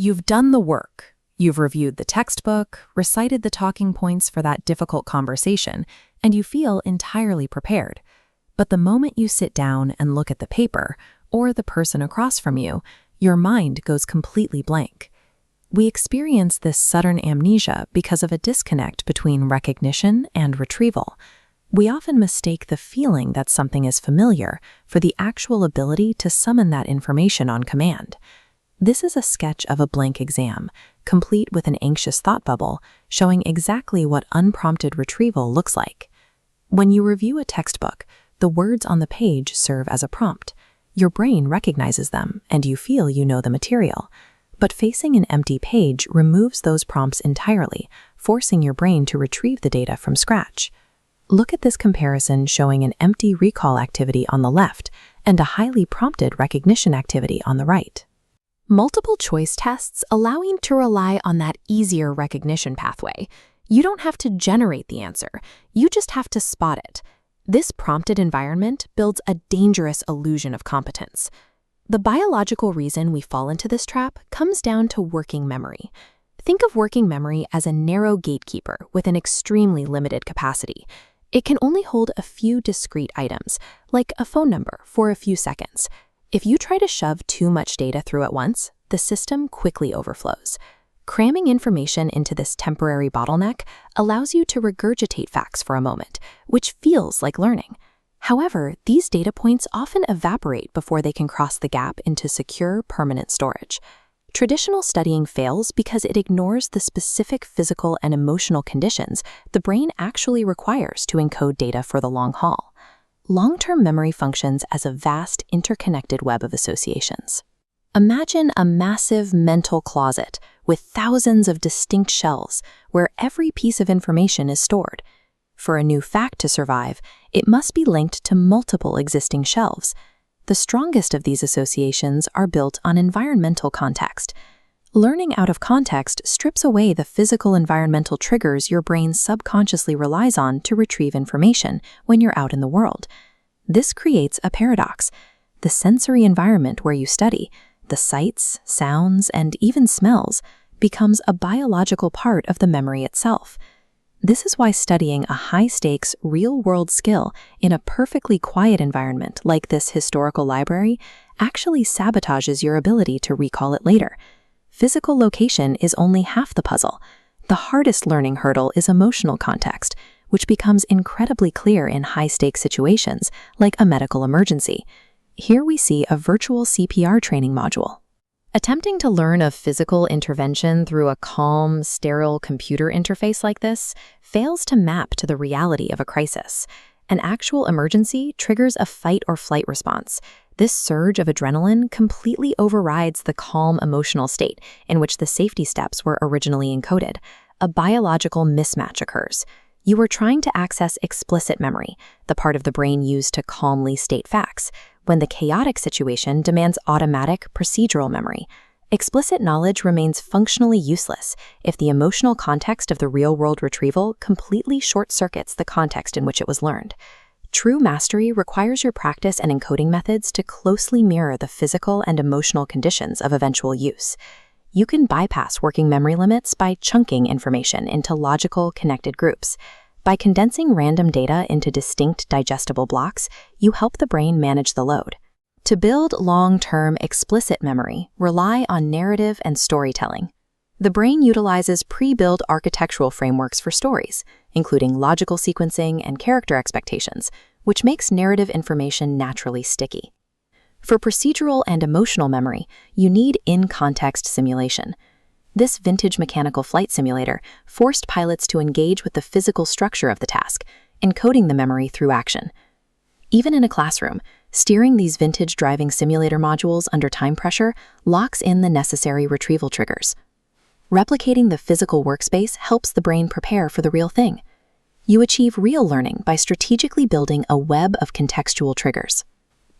You've done the work. You've reviewed the textbook, recited the talking points for that difficult conversation, and you feel entirely prepared. But the moment you sit down and look at the paper, or the person across from you, your mind goes completely blank. We experience this sudden amnesia because of a disconnect between recognition and retrieval. We often mistake the feeling that something is familiar for the actual ability to summon that information on command. This is a sketch of a blank exam, complete with an anxious thought bubble, showing exactly what unprompted retrieval looks like. When you review a textbook, the words on the page serve as a prompt. Your brain recognizes them, and you feel you know the material. But facing an empty page removes those prompts entirely, forcing your brain to retrieve the data from scratch. Look at this comparison showing an empty recall activity on the left and a highly prompted recognition activity on the right. Multiple choice tests allow you to rely on that easier recognition pathway. You don't have to generate the answer, you just have to spot it. This prompted environment builds a dangerous illusion of competence. The biological reason we fall into this trap comes down to working memory. Think of working memory as a narrow gatekeeper with an extremely limited capacity. It can only hold a few discrete items, like a phone number, for a few seconds. If you try to shove too much data through at once, the system quickly overflows. Cramming information into this temporary bottleneck allows you to regurgitate facts for a moment, which feels like learning. However, these data points often evaporate before they can cross the gap into secure, permanent storage. Traditional studying fails because it ignores the specific physical and emotional conditions the brain actually requires to encode data for the long haul. Long-term memory functions as a vast, interconnected web of associations. Imagine a massive mental closet with thousands of distinct shelves where every piece of information is stored. For a new fact to survive, it must be linked to multiple existing shelves. The strongest of these associations are built on environmental context. Learning out of context strips away the physical environmental triggers your brain subconsciously relies on to retrieve information when you're out in the world. This creates a paradox. The sensory environment where you study, the sights, sounds, and even smells, becomes a biological part of the memory itself. This is why studying a high-stakes, real-world skill in a perfectly quiet environment like this historical library actually sabotages your ability to recall it later. Physical location is only half the puzzle. The hardest learning hurdle is emotional context, which becomes incredibly clear in high-stakes situations like a medical emergency. Here we see a virtual CPR training module. Attempting to learn a physical intervention through a calm, sterile computer interface like this fails to map to the reality of a crisis. An actual emergency triggers a fight or flight response. This surge of adrenaline completely overrides the calm emotional state in which the safety steps were originally encoded. A biological mismatch occurs. You are trying to access explicit memory, the part of the brain used to calmly state facts, when the chaotic situation demands automatic, procedural memory. Explicit knowledge remains functionally useless if the emotional context of the real-world retrieval completely short-circuits the context in which it was learned. True mastery requires your practice and encoding methods to closely mirror the physical and emotional conditions of eventual use. You can bypass working memory limits by chunking information into logical, connected groups. By condensing random data into distinct, digestible blocks, you help the brain manage the load. To build long-term, explicit memory, rely on narrative and storytelling. The brain utilizes pre-built architectural frameworks for stories, including logical sequencing and character expectations, which makes narrative information naturally sticky. For procedural and emotional memory, you need in-context simulation. This vintage mechanical flight simulator forced pilots to engage with the physical structure of the task, encoding the memory through action. Even in a classroom, steering these vintage driving simulator modules under time pressure locks in the necessary retrieval triggers. Replicating the physical workspace helps the brain prepare for the real thing. You achieve real learning by strategically building a web of contextual triggers.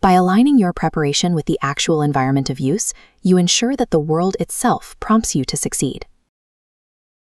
By aligning your preparation with the actual environment of use, you ensure that the world itself prompts you to succeed.